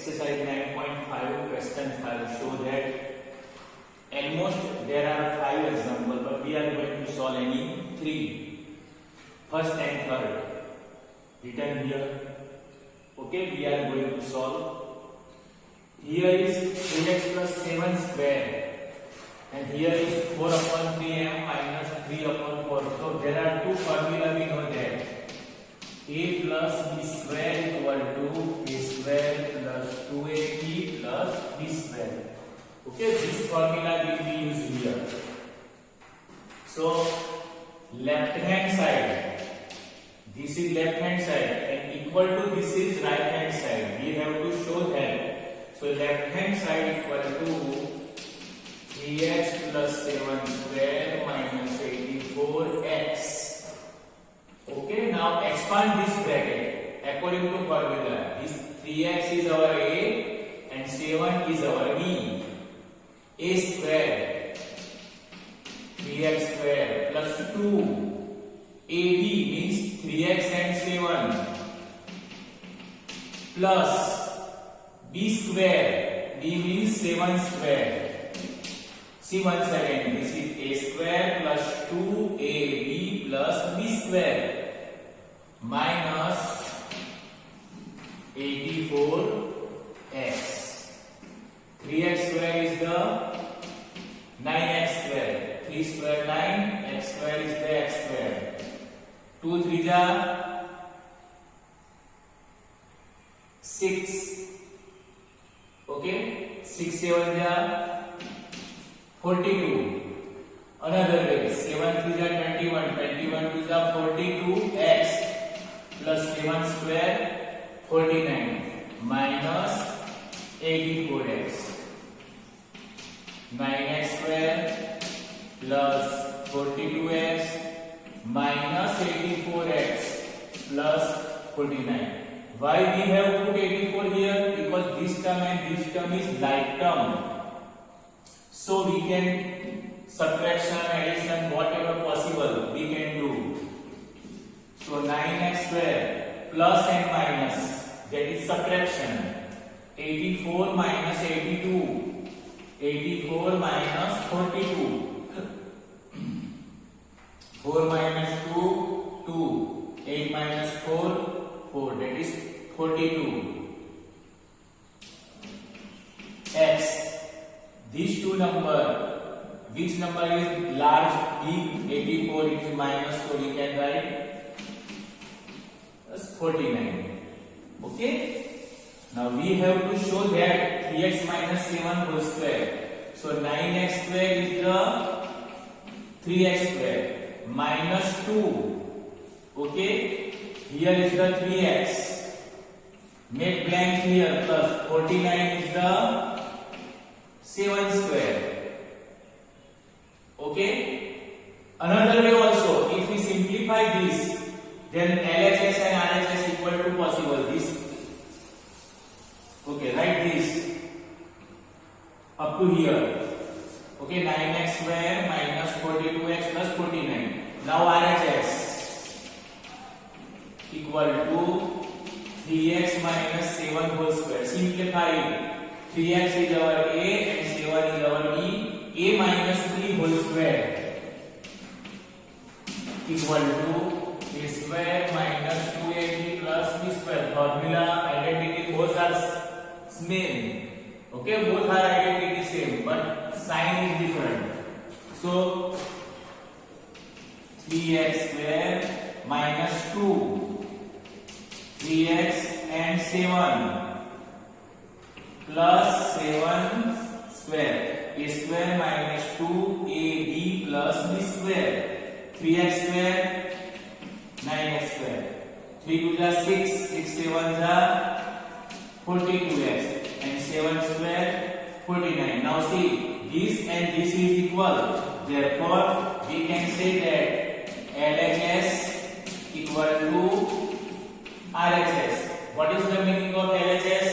exercise 9.5 question 5 show that almost there are 5 examples, but we are going to solve any 3. First and third written here. Okay, we are going to solve. Here is 3x plus 7 square, and here is 4 upon 3m minus 3 upon 4. So there are two formula we know that. A plus b square equal to a square plus 2ab plus b square. Okay, this formula will be used here. So left hand side, this is left hand side, and equal to this is right hand side. We have to show that. So left hand side equal to 3x plus 7 square minus 84x. Okay, now expand this bracket according to formula. This 3x is our a and 7 is our b. A square 3x square plus 2 ab means 3x and 7 plus b square, b means 7 square. See once again, this is a square plus 2ab plus b square minus 84x. 3x square is the 9x square. 3 square 9, x square is the x square. 2 3 ja 6. Okay, 6 7 ja 42. Another way, 7 3 ja 21, 21 2 ja 42x plus 7 square 49 minus 84x. 9x square plus 42x minus 84x plus 49. Why we have put 84 here? Because this term and this term is like term. So we can subtraction, addition, whatever possible we can do. So 9x square plus and minus, that is subtraction. 84 minus 82. 84 minus 42. 4 minus 2, 2. 8 minus 4, 4. That is 42. X. These two number, which number is large? Big. 84 is minus, so we can write as 49. Okay. Now we have to show that 3x minus 7 whole square. So 9x square is the 3x square minus 2. Okay. Here is the 3x. Make blank here plus 49 is the 7 square. Okay. Another way also, if we simplify this, then LHS and RHS equal to possible. This. Okay, write this up to here. Okay, 9x square minus 42x plus 49. Now RHS equal to 3x minus 7 whole square. Simplify. 3x is our a and 7 is our b. A minus 3 whole square equal to a square minus 2ab plus b square. Formula, identity, both are same. Okay, both are identity same, but sign is different. So 3x square minus 2, 3x and 7 plus 7 square. A square minus 2ab plus b square. 3x square 9x square. 3 2 ja 6, 6 7 ja 42x and 7 square 49. Now see, this and this is equal. Therefore, we can say that LHS equal to RHS. What is the meaning of LHS?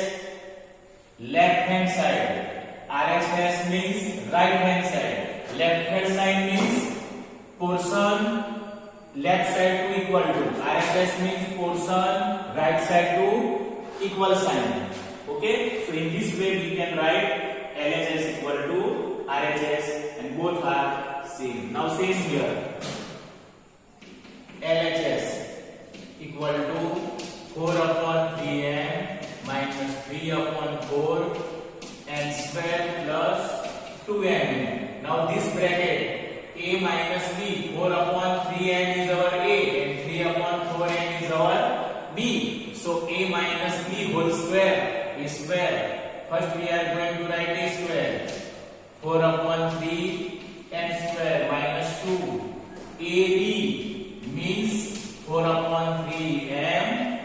Left hand side. RHS means right hand side. Left hand side means portion left side to equal to. RHS means portion right side to equal sign. Okay. Okay, so in this way we can write LHS equal to RHS and both are same. Now same here. LHS equal to 4 upon 3n minus 3 upon 4 n square plus 2n. Now this bracket a minus b, 4 upon 3n is our a and 3 upon 4n is our b. So a minus b whole square is square. First we are going to write a square. 4 upon 3 n square minus 2 ab means 4 upon 3 m,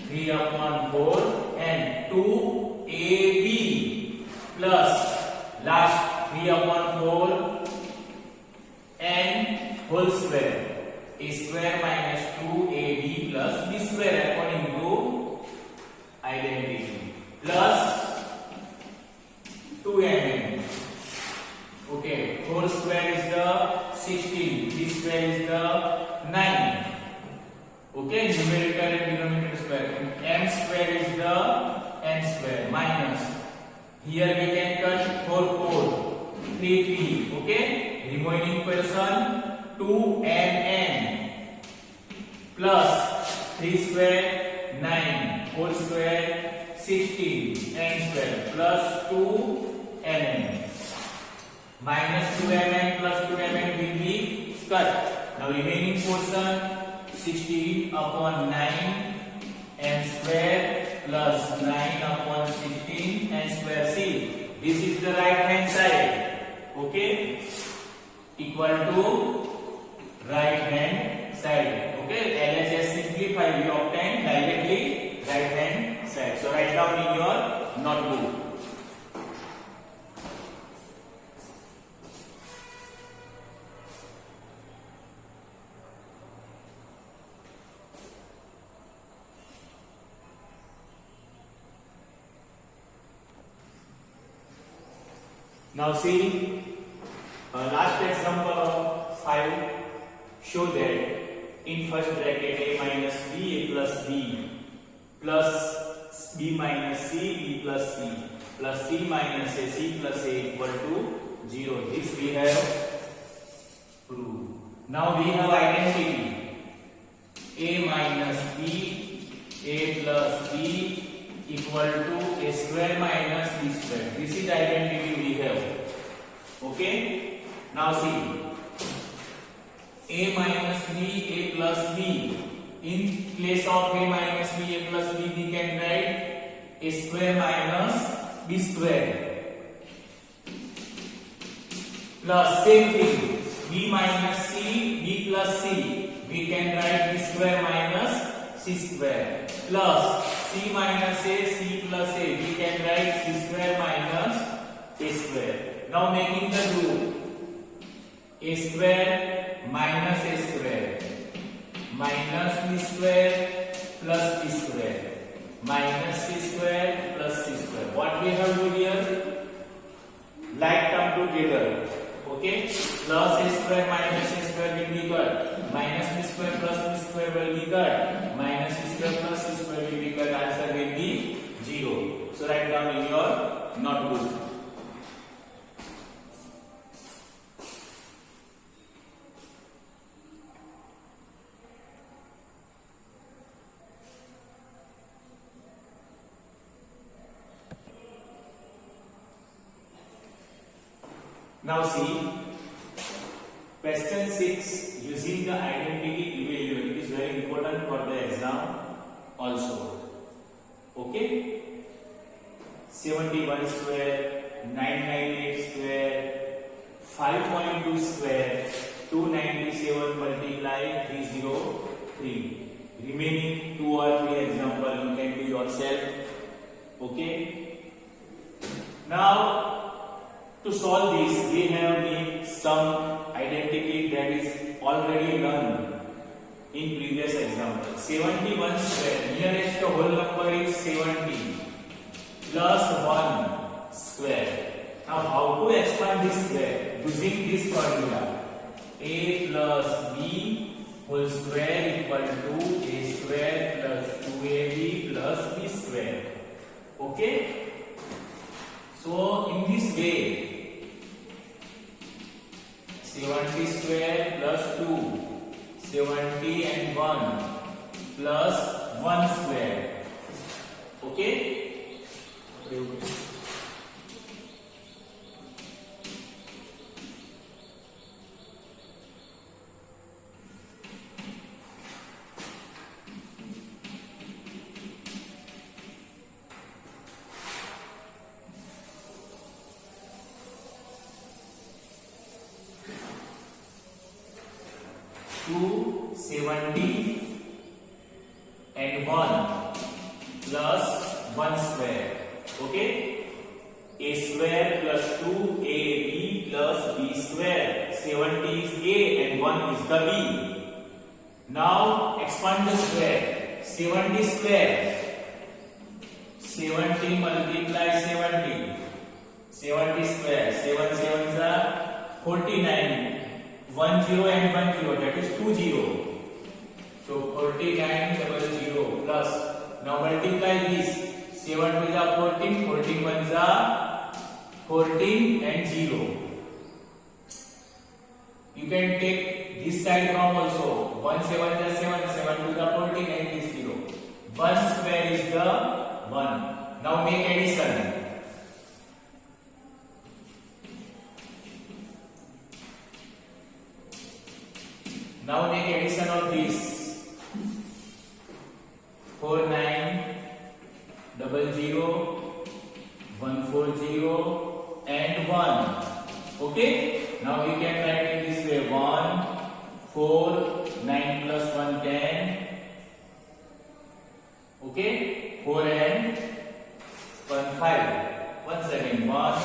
3 upon 4 and 2 ab plus last 3 upon 4 n whole square. A square minus 2ab plus b square according to identity plus 2n. Okay, 4 square is the 16, b square is the 9. Okay, numerator and denominator square. And m square is the n square minus. Here we can cut 4, 3. Okay, remaining person 2n plus 3 square 9, 4 square 16, n square plus 2n minus 2mn plus 2mn will be cut. Now remaining portion 16 upon 9 n square plus 9 upon 16 n square. See, this is the right hand side. Okay, equal to right hand side. Okay, LHS simplify, we obtain directly right hand side. So write down in your notebook. Now see, last example of 5 show that in first bracket a minus b, a plus b, plus b minus c, b plus c, plus c minus a, c plus a equal to 0. This we have proved. Now we have identity a minus b, a plus b equal to a square minus b square. This is identity we have. Okay, now see, a minus b, a plus b. In place of a minus b, a plus b, we can write a square minus b square plus same thing b minus c, b plus c. We can write b square minus c square plus c minus a, c plus a. We can write c square minus a square. Now making the rule, a square minus a square minus b square plus b square minus c square plus c square. What we have to do here? Like term together. Okay, plus a square minus a square will be cut, minus b square plus b square will be cut, minus c square plus c square will be cut. Answer will be 0. So write down in your notebook. Now see, question 6, using the identity evaluate. It is very important for the exam also. Okay, 71 square, 998 square, 5.2 square, 297 multiply 303. Remaining 2 or 3 example you can do yourself. Okay, now to solve this, we have need some identity that is already learned in previous example. 71 square, nearest whole number is 70 plus 1 square. Now how to expand this square? Using this formula, a plus b whole square equal to a square plus 2ab plus b square. Okay. So in this way, 70 square plus 2, 70 and 1 plus 1 square. Okay? 2, 70 and 1 plus 1 square. Okay? A square plus 2ab plus b square. 70 is a and 1 is the b. Now expand the square. 70 square. 70 multiply 70. 70 square. 7 7s are 49. 1 0 and 1 0, that is 2 0. So 49 0 plus. Now multiply this. 7 2 are 14, 14 1s are 14 and 0. You can take this side from also. 1 7 is 7, 7 2 are 14 and this 0. 1 square is the 1. Now make addition. Now make addition of this. 4 9 00 140 and 1. Okay? Now we can write in this way. 1 4 9 plus 1 10. Okay? 4 and 1 5. Once again 1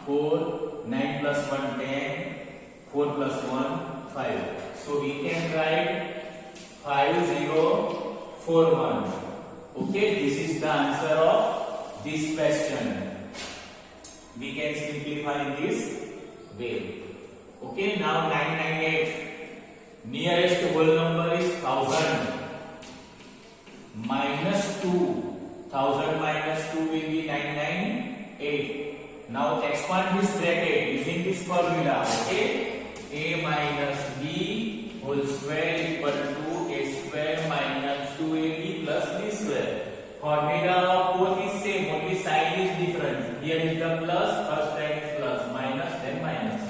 4 9 plus 1 10. 4 plus 1 5. So we can write 5041. Okay, this is the answer of this question. We can simplify in this way. Okay, now 998. Nearest whole number is 1000. Minus 2. 1000 minus 2 will be 998. Now expand this bracket using this formula. Okay, a minus b whole square equal to a square minus 2ab plus b square. Formula of both is same, only sign is different. Here is the plus, first sign is plus, minus then minus.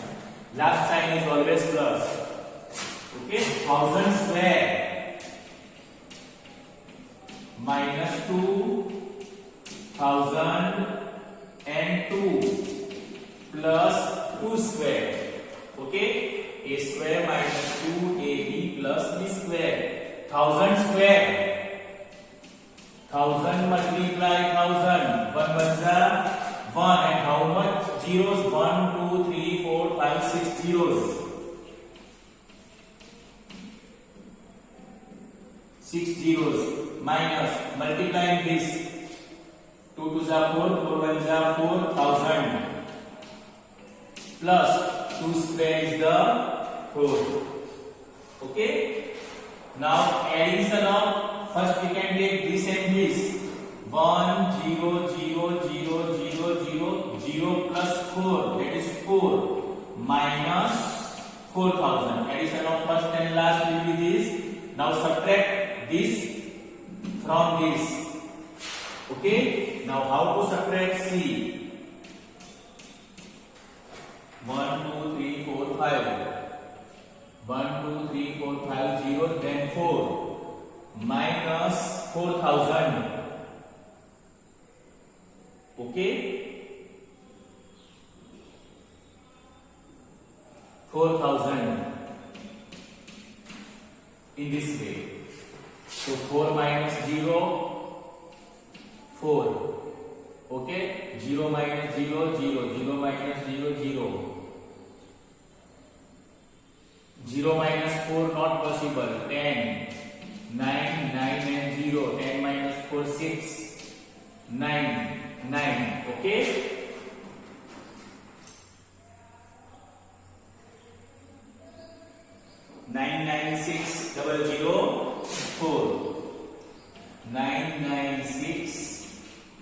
Last sign is always plus. Okay, 1000 square minus 2, 1000 and 2 plus 2 square. Okay, a square minus 2ab plus b square. 1000 square. 1000 multiply 1000. 1 1s are 1 and how much zeros? 1 2 3 4 5 6 zeros. 6 zeros minus multiplying this. 2 2s are 4, 4 1s are 4000 plus 2 square is the 4. Okay. Now addition of, first we can take this and this. 1 0 0 0 0 0 0 plus 4, that is 4 minus 4000. Addition of first and last will be this. Now subtract this from this. Okay. Now how to subtract? See. 1 2 3 4 5. 1 2 3 4 5 0, then 4 minus 4000. Okay, 4000 in this way. So 4 minus 0, 4. Okay, 0 minus 0, 0, 0 minus 0, 0. 0 minus 4 not possible. 10, 9, 9 and 0. 10 minus 4, 6, 9, 9. Okay. Nine nine six double zero 4. 996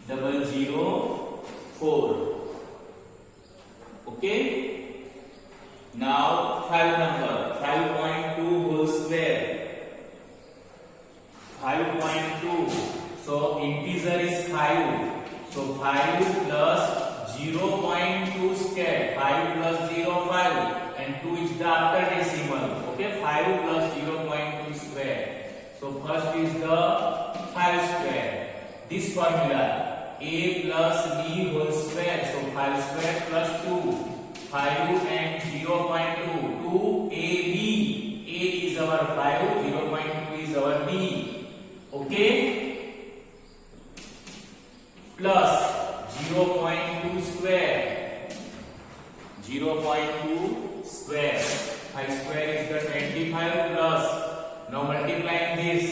00 4. Now 5 number, 5.2 whole square. 5.2. So integer is 5. So 5 plus 0.2 square. 5 plus 0, 5. And 2 is the after decimal. Okay, 5 plus 0.2 square. So first is the 5 square. This formula, a plus b whole square. So 5 square plus 2. 5 and 0.2. 2ab. A is our 5. 0.2 is our b. Okay. Plus 0.2 square. 0.2 square. 5 square is the 25 plus. Now multiplying this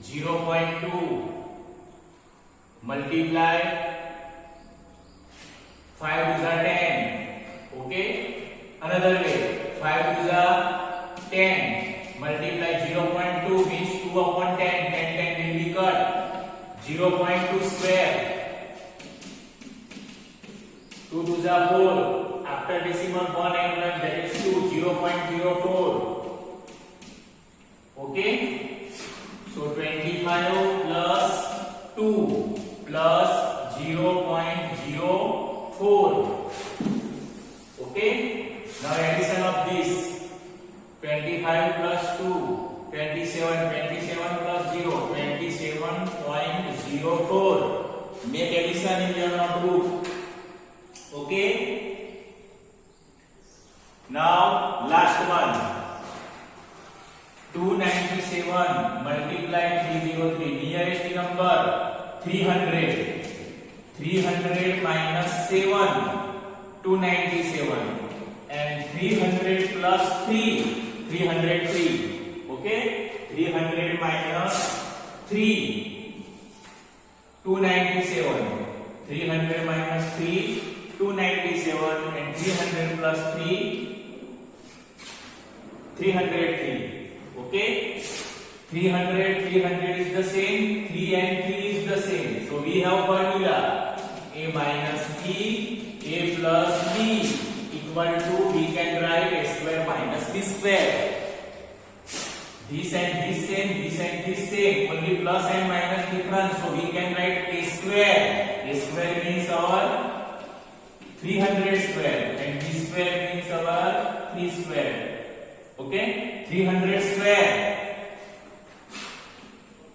0.2 multiply 5 is a 10. Okay. Another way 5 is a 10 multiply 0.2 means 2 upon 10. 10 will be cut. 0.2 square 2 to the 4 after decimal 1 and 1 that is 2. 0.04. Okay, so 25 plus 2 plus 0.04. Okay, now addition of this 25 plus 2, 27, 27 plus 0, 27.04. Make addition in your notebook. Okay, now last one. 297 multiply 303. Nearest number 300. 300 minus 7. 297. And 300 plus 3. 303. Okay. 300 minus 3. 297. 300 minus 3. 297. And 300 plus 3. 303. Okay, 300 is the same, 3 and 3 is the same. So we have formula a minus b, a plus b equal to, we can write a square minus b square. This and this same, this and this same, only plus and minus difference. So we can write a square. A square means our 300 square and b square means our 3 square. Okay, 300 square.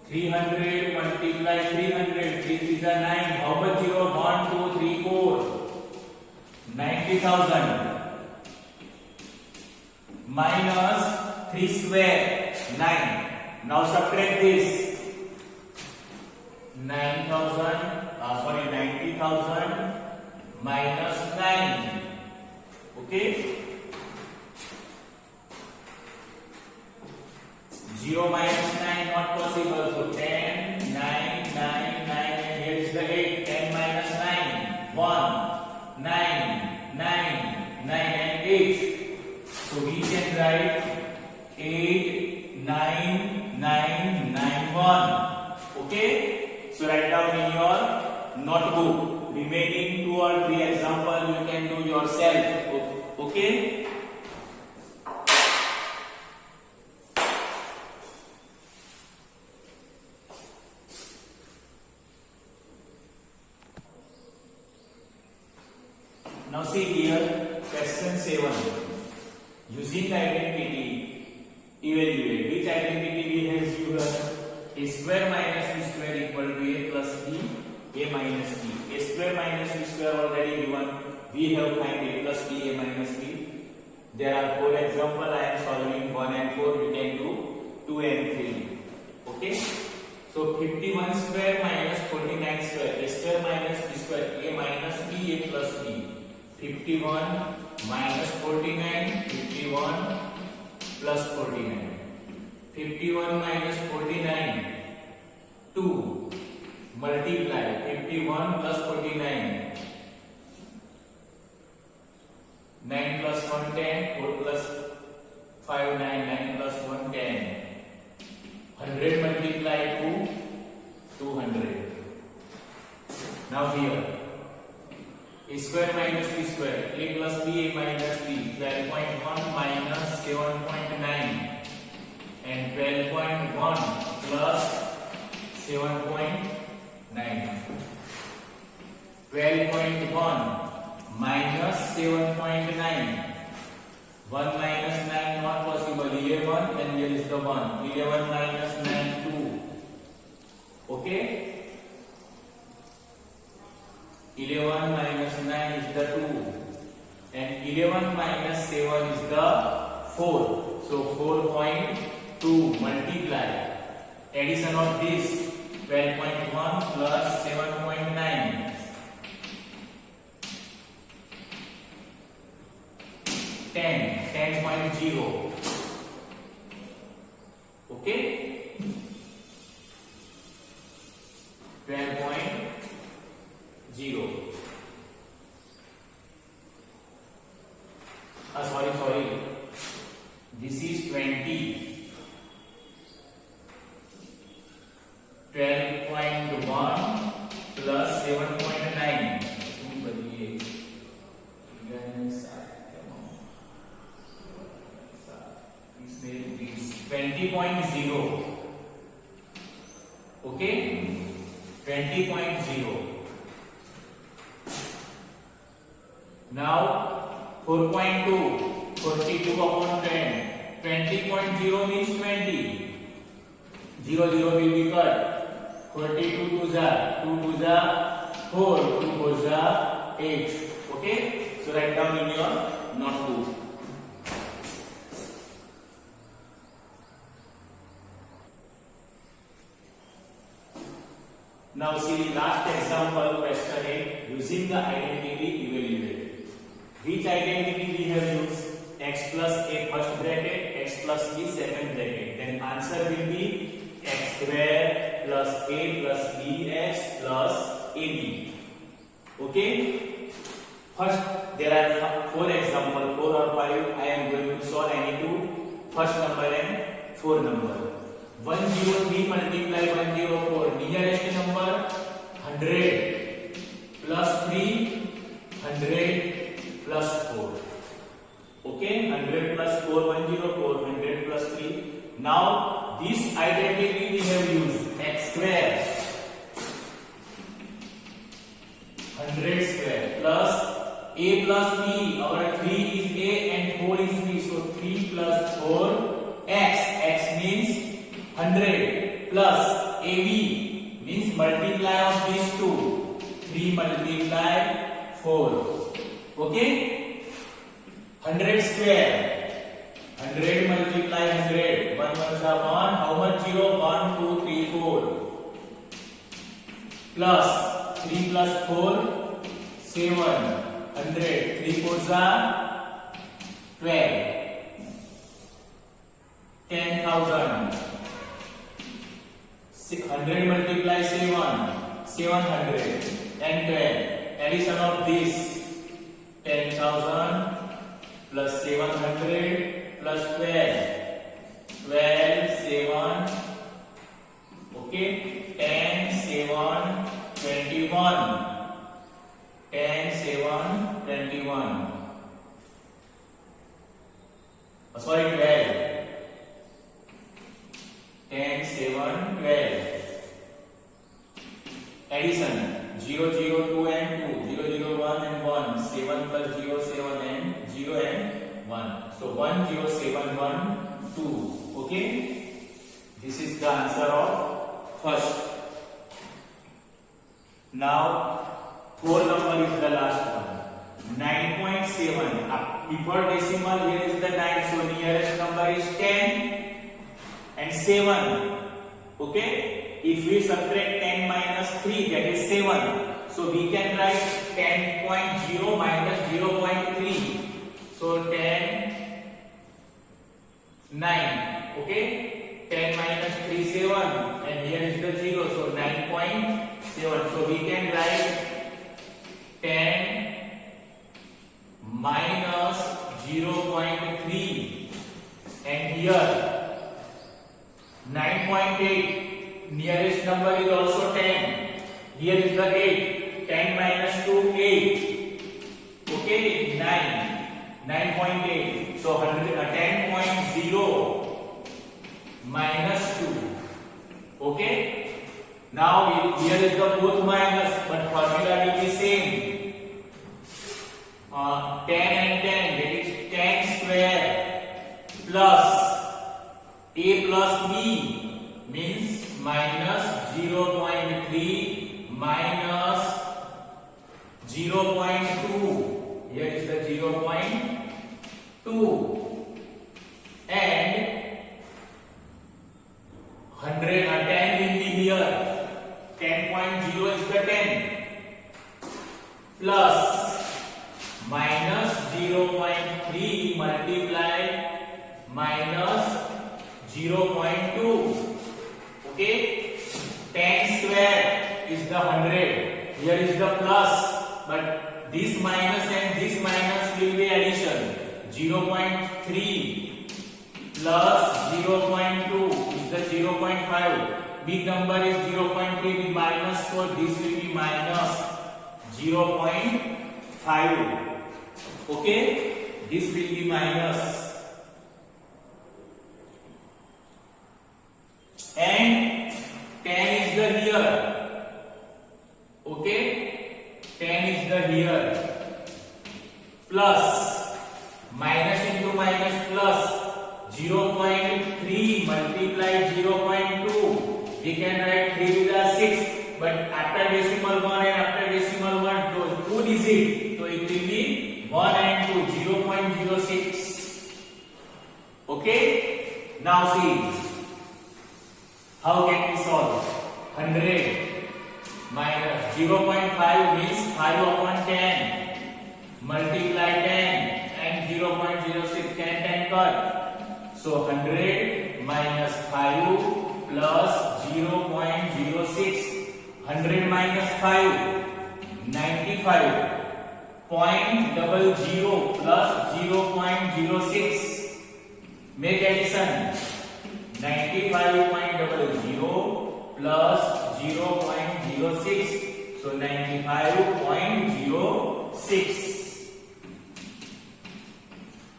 300 multiply 300. 3 is a 9. How much 0? 1, 2, 3, 4. 90,000. Minus 3 square. 9. Now subtract this. 90,000 minus 9. Okay. 0 minus 9 not possible. So 10, 9, 9, 9 and here is the 8. 10 minus 9. 1, 9, 9, 9 and 8. So we can write 8, 9, 9, 9, 1. Okay. So write down in your notebook. Remaining 2 or 3 example you can do yourself. Okay. Now see here, question 7. Using the identity, evaluate which identity we have used. A square minus b square equal to a plus b, a minus b. A square minus b square already given. We have find a plus b, a minus b. There are 4 examples. I am solving 1 and 4. You can do 2 and 3. Okay. So 51 square minus 49 square. A square minus b square, a minus b, a plus b. 51 minus 49, 51 plus 49. 51 minus 49, 2. Multiply 51 plus 49. 9 plus 1, 10. 4 plus 5, 9. 9 plus 1, 10. 100 multiply to 200. Now here. A square minus b square, a plus b, a minus b, 12.5 12.1 plus 7.9. 12.1 minus 7.9. 1 minus 9 not possible. 11 and here is the 1. 11 minus 9 2. Okay. 11 minus 9 is the 2 and 11 minus 7 is the 4. So 4.2 multiply addition of this 12.1 plus 7.9. 10.0. Okay. 12.0. Sorry. This is 20. 12.1 plus 7.9. This 20.0. Okay. 20.0. Now 4.2. 42 upon 10. 20.0 means 20. 0 will be cut. 42 to the 2 to the 4, 2 to the 8. Okay. So write down in your notebook. Now see the last example, question 8. Using the identity, evaluate. Which identity we have used? X plus a first bracket, x plus b second bracket. Then answer will be x square plus a plus bx plus ab. Okay. First, there are 4 examples, 4 or 5. I am going to solve any two. First number and 4 number. 103 multiply 104. Nearest number 100 plus 3, 100 plus 4. Okay, 100 plus 4, 104, 100 plus 3. Now this identity we have used, x square 100 square plus a plus b. Our 3 is a and 4 is b, so 3 plus 4 x means 100 plus ab means multiply of these two. 3 multiply 4. Okay. 100 square. 100 multiply 100. 1 1 is 1. How much 0? 1, 2, 3, 4. Plus 3 plus 4, 7. 100. 3 4s are 12. 10,000. 100 multiply 7. 700 and 12. Addition of this 10,000 plus 700 plus 12. 12, 7. Okay. 10, 7, 21. 10, 7, 21. Sorry, 12. 10, 7, 12. Addition 0, 0, 2 and 2. 0, 0, 1 and 1. 7 plus 0, 7 and 0 and 1. So 1, 0, 7, 1, 2. Okay. This is the answer of first. Now 4 number is the last one. 9.7. Before decimal here is the 9. So nearest number is 10 and 7. Okay. If we subtract 10 minus 3, that is 7. So we can write 10.0 minus 0.3. So 10, 9. Okay. 10 minus 3, 7. And here is the 0. So 9.7. So we can write 10 minus 0.3. And here 9.8. Nearest number is also 10. Here is the 8. 10 minus 2, 8. Okay, 9. 9.8. So 10.0. minus 2. Okay, now here is the both minus, but formula will be same. 10 and 10, that is 10 square plus a plus b means minus 0.3 minus 0.2. Here is the 0.2 and 100 and 10 will be here. 10.0 is the 10 plus minus 0.3 multiplied minus 0.2. Okay, 10 square is the 100. Here is the plus, but this minus and this minus will be addition. 0.3 plus 0.2 is the 0.5. Big number is 0.3 with minus, so this will be minus 0.5. Okay, this will be minus, and 10 is the here. Okay, 10 is the here, plus minus into minus plus 0.3 multiplied 0.2. We can write 3 to the 6, but after decimal 1 and after decimal 1, those 2 digits, so it will be 1 and 2, 0.06. Okay, now see how can we solve. 100 minus 0.5 means 5 upon 10 multiply 10 and 0.06, 10 cut. So 100 minus 5 plus 0.06. 100 minus 5, 95.00 plus 0.06. Make addition. 95.00 plus 0.06. So 95.06.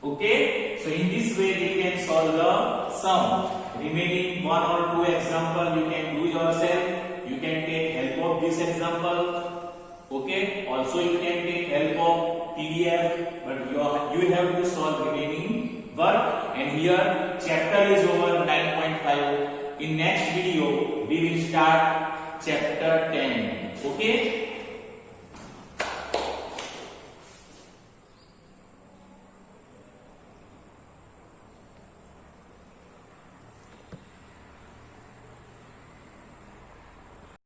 Okay, so in this way we can solve the sum. Remaining 1 or 2 example you can do yourself. You can take help of this example. Okay, also you can take help of PDF, but you have to solve remaining work. And here chapter is over 9.5. In next video we will start chapter 10. Okay.